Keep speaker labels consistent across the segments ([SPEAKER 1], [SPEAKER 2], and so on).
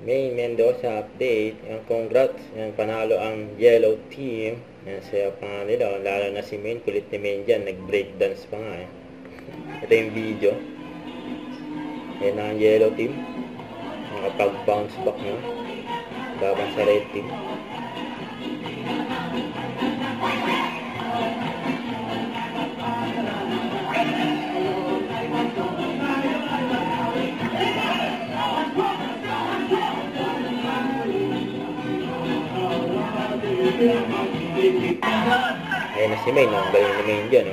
[SPEAKER 1] May Mendoza update. Yan, congrats. Yan, panalo ang yellow team. Yan, saya pa nga nila. Lalo na si Main. Kulit ni Main dyan. Nag-breakdance pa nga. Ito yung video. Yan ang yellow team. Nakapag-bounce back na. Laban sa red team. Ayan na si Main, ang galing ni Main dyan,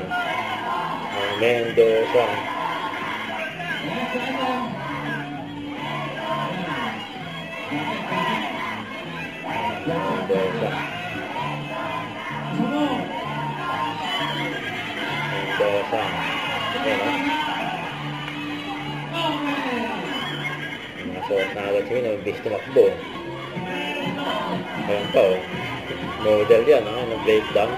[SPEAKER 1] Mendoza. Mendoza. Ayan, nakasuot na agad si Main, nabibis tumakbo. Ayan pa, model yan, nag-breakdown.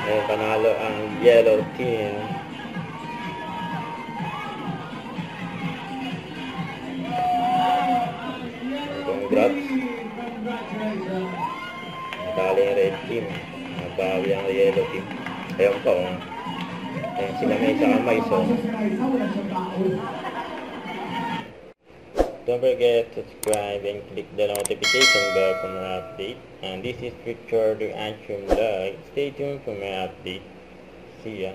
[SPEAKER 1] Ayan, panalo ang yellow team. Congrats. Natalo yung red team. Nabawi ang yellow team. Ayan pa, ayan sila may sa kamay, so don't forget to subscribe and click the notification bell for more update. And this is Victor the Antrim Vlog. Stay tuned for more update. See ya.